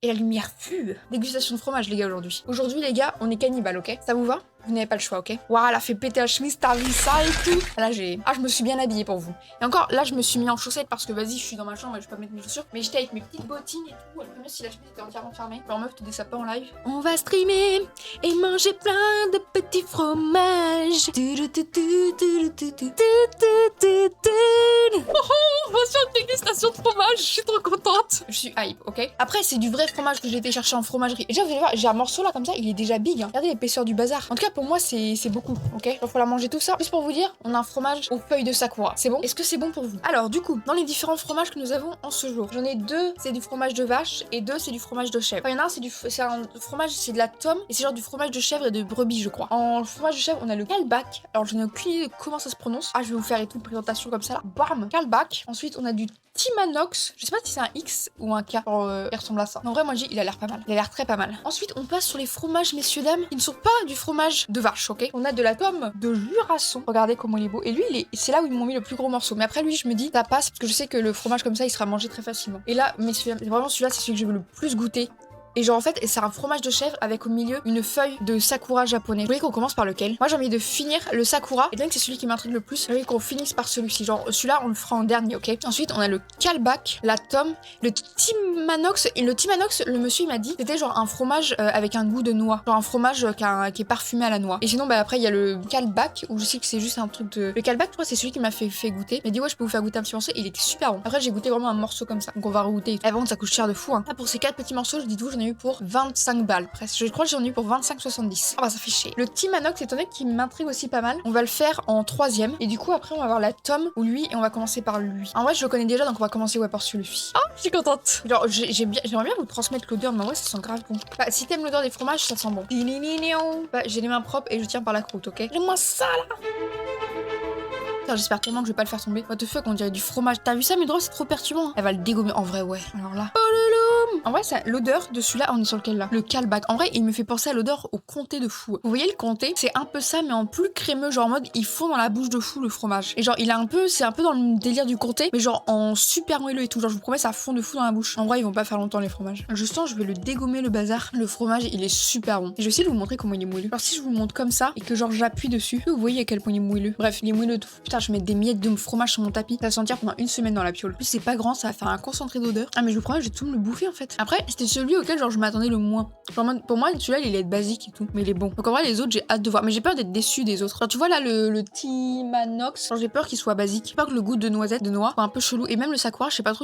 et la lumière fut. Dégustation de fromage les gars aujourd'hui. Aujourd'hui les gars, on est cannibales, ok? Ça vous va? Vous n'avez pas le choix, ok? Waouh, elle a fait péter la chemise, t'as vu ça et tout. Là, je me suis bien habillée pour vous. Et encore, là, je me suis mis en chaussettes parce que vas-y, je suis dans ma chambre et je peux pas mettre mes chaussures. Mais j'étais avec mes petites bottines et tout. Le premier, si la chemise était entièrement fermée. Alors, meuf, te dis ça pas en live. On va streamer et manger plein de petits fromages. On va sur une dégustation de fromage, je suis trop contente. Je suis hype, ok? Après, c'est du vrai fromage que j'ai été chercher en fromagerie. Et déjà, vous allez voir, j'ai un morceau là comme ça, il est déjà big. Hein. Regardez l'épaisseur du bazar. En tout cas, pour moi, c'est beaucoup, ok? Il faut la manger tout ça. Juste pour vous dire, on a un fromage aux feuilles de sakura. C'est bon? Est-ce que c'est bon pour vous? Alors, du coup, dans les différents fromages que nous avons en ce jour, j'en ai deux, c'est du fromage de vache et deux, c'est du fromage de chèvre. Enfin, il y en a un, c'est un fromage, c'est de la tome et c'est genre du fromage de chèvre et de brebis, je crois. En fromage de chèvre, on a le kalbak. Alors, je n'ai aucune idée de comment ça se prononce. Ah, je vais vous faire et tout une présentation comme ça là. Bam! Kalbak. Ensuite, on a du Timanox, je sais pas si c'est un X ou un K, il ressemble à ça. En vrai, moi, il a l'air pas mal. Il a l'air très pas mal. Ensuite, on passe sur les fromages, messieurs, dames. Ils ne sont pas du fromage de vache, ok? On a de la tome de Jurasson. Regardez comment il est beau. Et lui, c'est là où ils m'ont mis le plus gros morceau. Mais après, lui, je me dis, ça passe, parce que je sais que le fromage comme ça, il sera mangé très facilement. Et là, messieurs, vraiment, celui-là, c'est celui que je veux le plus goûter. Et genre en fait c'est un fromage de chèvre avec au milieu une feuille de sakura japonais. Vous voulez qu'on commence par lequel? Moi j'ai envie de finir le sakura. Et donc c'est celui qui m'intrigue le plus. J'ai envie qu'on finisse par celui-ci. Genre celui-là on le fera en dernier, ok? Ensuite on a le kalbak, la tome, le timanox. Et le timanox, le monsieur il m'a dit c'était genre un fromage avec un goût de noix. Genre un fromage qui est parfumé à la noix. Et sinon bah après il y a le kalbak où je sais que c'est juste un truc de... Le kalbak je crois c'est celui qui m'a fait goûter. Il m'a dit ouais je peux vous faire goûter un petit morceau. Et il était super bon. Après j'ai goûté vraiment un morceau comme ça. Donc on va regoûter. Avant ça coûte cher de fou hein. Là, pour ces 4 petits morceaux, dites-vous j'en ai eu pour 25 balles presque. Je crois que j'en ai eu pour 25,70. Ah bah ça fait chier. Le Timanox étant donné qu'il m'intrigue aussi pas mal, on va le faire en troisième. Et du coup après on va avoir la tome ou lui et on va commencer par lui. En vrai je le connais déjà donc on va commencer ouais par celui-ci. Oh je suis contente. Genre j'aimerais bien vous transmettre l'odeur mais en vrai ça sent grave bon. Bah si t'aimes l'odeur des fromages ça sent bon. Bah j'ai les mains propres et je tiens par la croûte, ok? Donne-moi ça là. J'espère tellement que je vais pas le faire tomber. What the fuck, on dirait du fromage. T'as vu ça, mes drôles, c'est trop perturbant. Elle va le dégommer. En vrai, ouais. Alors là. Oh loulou. En vrai, l'odeur de celui-là, on est sur lequel là? Le kalbak. En vrai, il me fait penser à l'odeur au comté de fou. Vous voyez le comté? C'est un peu ça, mais en plus crémeux, genre en mode il fond dans la bouche de fou le fromage. Et genre, c'est un peu dans le délire du comté, mais genre en super moelleux et tout. Genre, je vous promets, ça fond de fou dans la bouche. En vrai, ils vont pas faire longtemps les fromages. Je sens, je vais le dégommer le bazar. Le fromage, il est super bon. Et je vais essayer de vous montrer comment il est moelleux. Alors, si je vous montre comme ça et que genre j'appuie dessus, vous voyez à quel point il est moelleux. Bref, il est moelleux de fou. Putain, je mets des miettes de fromage sur mon tapis, ça va sentir pendant une semaine dans la piole. En plus c'est pas grand, ça va faire un concentré d'odeur. Ah mais je vous promets, je vais tout me le bouffer en fait. Après c'était celui auquel genre je m'attendais le moins. Genre pour moi celui-là il est basique et tout, mais il est bon. Donc en vrai les autres j'ai hâte de voir, mais j'ai peur d'être déçue des autres. Genre tu vois là le Timanox, genre j'ai peur qu'il soit basique. J'ai peur que le goût de noisette, de noix soit un peu chelou. Et même le sakura, je sais pas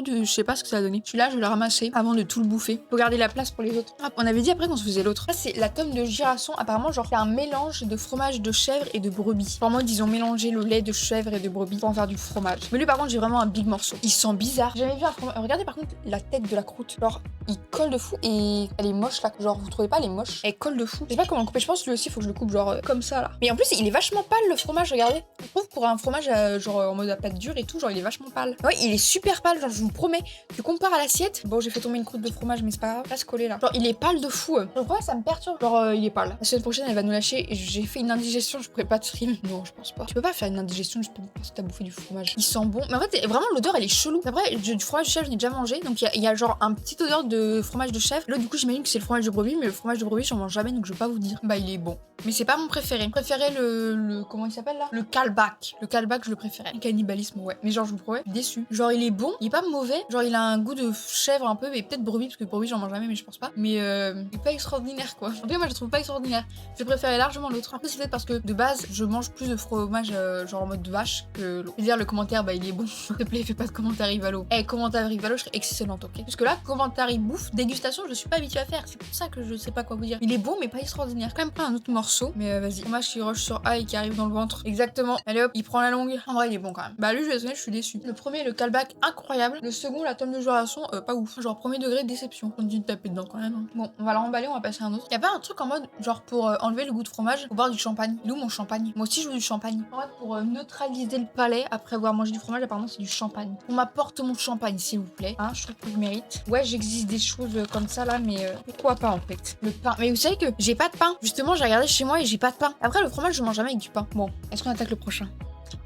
ce que ça va donner. Celui-là je vais le ramasser avant de tout le bouffer. Faut garder la place pour les autres. Ah, on avait dit après qu'on se faisait l'autre. Là c'est la tome de Girasson. Apparemment genre c'est un mélange de fromage de chèvre et de brebis. Pour moi ils ont mélangé le lait de chèvre et de brebis pour en faire du fromage. Mais lui par contre j'ai vraiment un big morceau. Il sent bizarre. J'ai jamais vu un fromage. Regardez par contre la tête de la croûte. Genre il colle de fou et elle est moche là. Genre vous trouvez pas elle est moche? Elle colle de fou. Je sais pas comment le couper. Je pense que lui aussi faut que je le coupe genre comme ça là. Mais en plus il est vachement pâle le fromage. Regardez. Je trouve pour un fromage genre en mode à pâte dure et tout genre il est vachement pâle. Ouais il est super pâle. Genre je vous promets. Tu compares à l'assiette. Bon j'ai fait tomber une croûte de fromage mais c'est pas grave. Là se coller là. Genre il est pâle de fou. Donc ouais ça me perturbe. Genre il est pâle. La semaine prochaine elle va nous lâcher. Et j'ai fait une indigestion. Je pourrais pas te stream. Non je pense pas. Tu peux pas faire une indigestion juste parce que t'as bouffé du fromage. Il sent bon. Mais en fait vraiment l'odeur elle est chelou. Après du fromage de chèvre j'en ai déjà mangé donc il y a genre un petit odeur de fromage de chèvre. Là du coup j'imagine que c'est le fromage de brebis mais le fromage de brebis j'en mange jamais donc je vais pas vous dire. Bah il est bon. Mais c'est pas mon préféré. Préféré le comment il s'appelle là? Le kalbak. Le kalbak je le préférais. Le cannibalisme ouais. Mais genre je vous promets déçu. Genre il est bon, il est pas mauvais. Genre il a un goût de chèvre un peu mais peut-être brebis parce que brebis j'en mange jamais mais je pense pas. Mais il est pas extraordinaire quoi. En tout cas moi je le trouve pas extraordinaire. Je préférais largement l'autre. Après c'est peut-être parce que de base je mange plus de fromage genre en mode de vache que l'autre. Dire le commentaire bah il est bon. S'il te plaît fais pas de commentaire Rivalo. Eh commentaire Rivalo je serais excellente ok. Parce que là commentaire bouffe dégustation je suis pas habituée à faire. C'est pour ça que je sais pas quoi vous dire. Il est bon mais pas extraordinaire. Quand même pas un autre morceau. Mais vas-y. Fromage qui rush sur A et qui arrive dans le ventre. Exactement. Allez hop il prend la longue. En vrai il est bon quand même. Bah lui je vais être honnête je suis déçue. Le premier le kalbak incroyable. Le second la tome de Jurasson pas ouf. Genre premier degré de déception. On dit de taper dedans quand même. Hein. Bon on va la remballer on va passer à un autre. Y a pas un truc en mode genre pour enlever le goût de fromage faut boire du champagne. Il est où mon champagne? Moi aussi je veux du champagne. En fait pour neutraliser le palais après avoir mangé du fromage apparemment c'est du champagne. On m'apporte mon champagne s'il vous plaît. Hein je trouve que je mérite. Ouais j'existe des choses comme ça là mais pourquoi pas en fait. Le pain. Mais vous savez que j'ai pas de pain. Justement j'ai regardé chez moi et j'ai pas de pain. Après le fromage je mange jamais avec du pain. Bon est-ce qu'on attaque le prochain?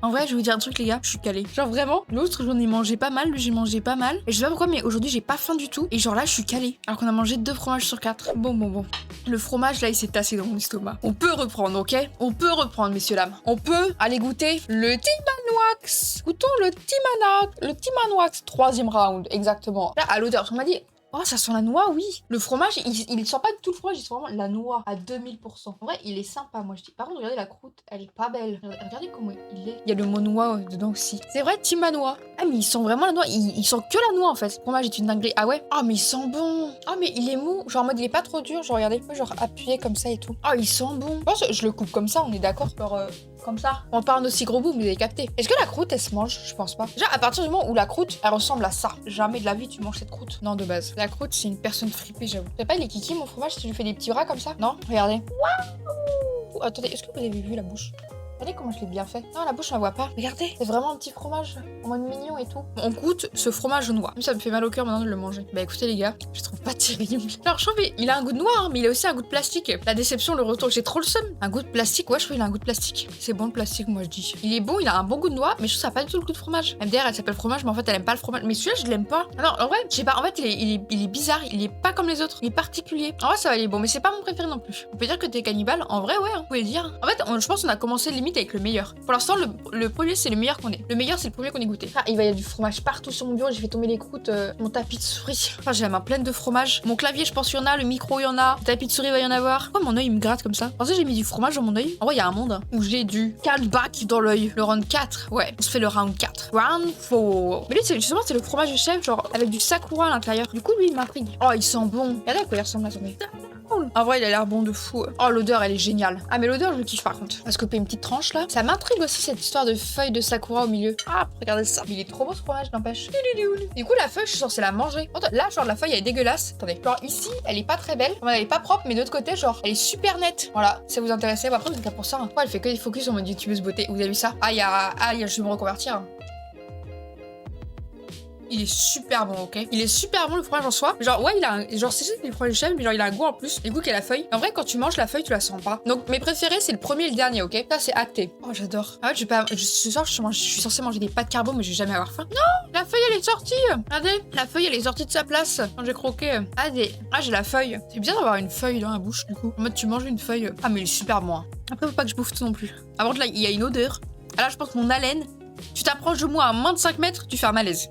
En vrai, je vais vous dire un truc, les gars, je suis calée. Genre vraiment, l'autre, j'en ai mangé pas mal, lui, j'ai mangé pas mal. Et je sais pas pourquoi, mais aujourd'hui, j'ai pas faim du tout. Et genre là, je suis calée. Alors qu'on a mangé 2 fromages sur 4. Bon. Le fromage, là, il s'est tassé dans mon estomac. On peut reprendre, ok? On peut reprendre, messieurs, dames. On peut aller goûter le Timanoax. Goûtons le Timanoax. 3e round, exactement. Là, à l'odeur, on m'a dit... Oh, ça sent la noix, oui. Le fromage, il sent pas du tout le fromage, il sent vraiment la noix à 2000%. En vrai, il est sympa, moi je dis. Par contre, regardez la croûte, elle est pas belle. Regardez comment il est. Il y a le mot noix dedans aussi. C'est vrai, Timanois. Ah, mais il sent vraiment la noix. Il sent que la noix en fait. Le fromage est une dinguerie. Ah ouais. Ah, mais il sent bon. Ah, mais il est mou. Genre en mode, il est pas trop dur. Genre, regardez, genre appuyé comme ça et tout. Ah, il sent bon. Je pense que je le coupe comme ça, on est d'accord. Genre, comme ça. On parle aussi gros bout, mais vous avez capté. Est-ce que la croûte, elle se mange? Je pense pas. Déjà, à partir du moment où la croûte, elle ressemble à ça. Jamais de la vie, tu manges cette croûte. Non, de base. La croûte, c'est une personne fripée, j'avoue. C'est pas les kikis, mon fromage, si tu lui fais des petits bras comme ça? Non? Regardez. Waouh! Attendez, est-ce que vous avez vu la bouche? Regardez comment je l'ai bien fait. Non, la bouche, on la voit pas. Regardez, c'est vraiment un petit fromage en mode mignon et tout. On goûte ce fromage noix. Ça me fait mal au cœur maintenant de le manger. Bah écoutez les gars, je trouve pas terrible. Alors je trouve il a un goût de noix, hein, mais il a aussi un goût de plastique. La déception, le retour, j'ai trop le seum. Un goût de plastique, ouais, je trouve il a un goût de plastique. C'est bon le plastique, moi je dis. Il est bon, il a un bon goût de noix, mais je trouve ça a pas du tout le goût de fromage. MDR, elle s'appelle fromage, mais en fait elle aime pas le fromage. Mais celui-là, je l'aime pas. Alors en vrai, je sais pas, en fait il est bizarre, il est pas comme les autres, il est particulier. En vrai, ça va, il est bon, mais c'est pas mon préféré non plus. On peut dire que t'es cannibale, en vrai, ouais, on peut le dire. En fait, je pense qu'on a commencé limite avec le meilleur. Pour l'instant, le premier, c'est le meilleur qu'on ait. Le meilleur, c'est le premier qu'on ait goûté. Ah, il va y avoir du fromage partout sur mon bureau. J'ai fait tomber les croûtes, mon tapis de souris. Enfin, j'ai la main pleine de fromage. Mon clavier, je pense qu'il y en a. Le micro, il y en a. Le tapis de souris, va y en avoir. Pourquoi mon œil, il me gratte comme ça? En fait, j'ai mis du fromage dans mon œil. En vrai, il y a un monde hein, où j'ai du callback dans l'œil. Le round 4. Ouais, on se fait le round 4. Round 4. Mais lui, justement, c'est le fromage de chèvre, genre avec du sakura à l'intérieur. Du coup, lui, il m'intrigue. Oh, il sent bon. Regardez à quoi il ressemble là, attendez. En vrai, il a l'air bon de fou. Oh, l'odeur, elle est géniale. Ah, mais l'odeur, je le kiffe par contre. On va se couper une petite tranche là. Ça m'intrigue aussi cette histoire de feuilles de sakura au milieu. Ah, regardez ça. Il est trop beau ce fromage, n'empêche. Du coup, la feuille, je suis censée la manger. Là, genre, la feuille, elle est dégueulasse. Attendez. Genre, ici, elle est pas très belle. Elle est pas propre, mais de l'autre côté, genre, elle est super nette. Voilà, si ça vous intéresse. Bon, après, vous êtes là pour ça. Hein. Ouais, elle fait que des focus en mode youtubeuse beauté. Vous avez vu ça? Ah, je vais me reconvertir. Hein. Il est super bon, ok? Il est super bon le fromage en soi. Genre, ouais, il a un... Genre, c'est juste des fromages chèvre, mais genre, il a un goût en plus. Du coup, qu'il y a la feuille. En vrai, quand tu manges la feuille, tu la sens pas. Donc, mes préférés, c'est le premier et le dernier, ok? Ça, c'est acté. Oh, j'adore. Ah ouais, ce soir, je suis censée manger des pâtes carbo, mais je vais jamais avoir faim. Non! La feuille, elle est sortie! Regardez, la feuille, elle est sortie de sa place. Quand j'ai croqué. Ah, j'ai la feuille. C'est bien d'avoir une feuille dans la bouche, du coup. En mode, tu manges une feuille. Ah, mais il est super bon. Hein. Après, faut pas que je bouffe tout non plus. Avant, là, il y a une odeur. Ah là, je pense que mon haleine. Tu t'approches de moi à moins de 5 mètres, tu fais un malaise.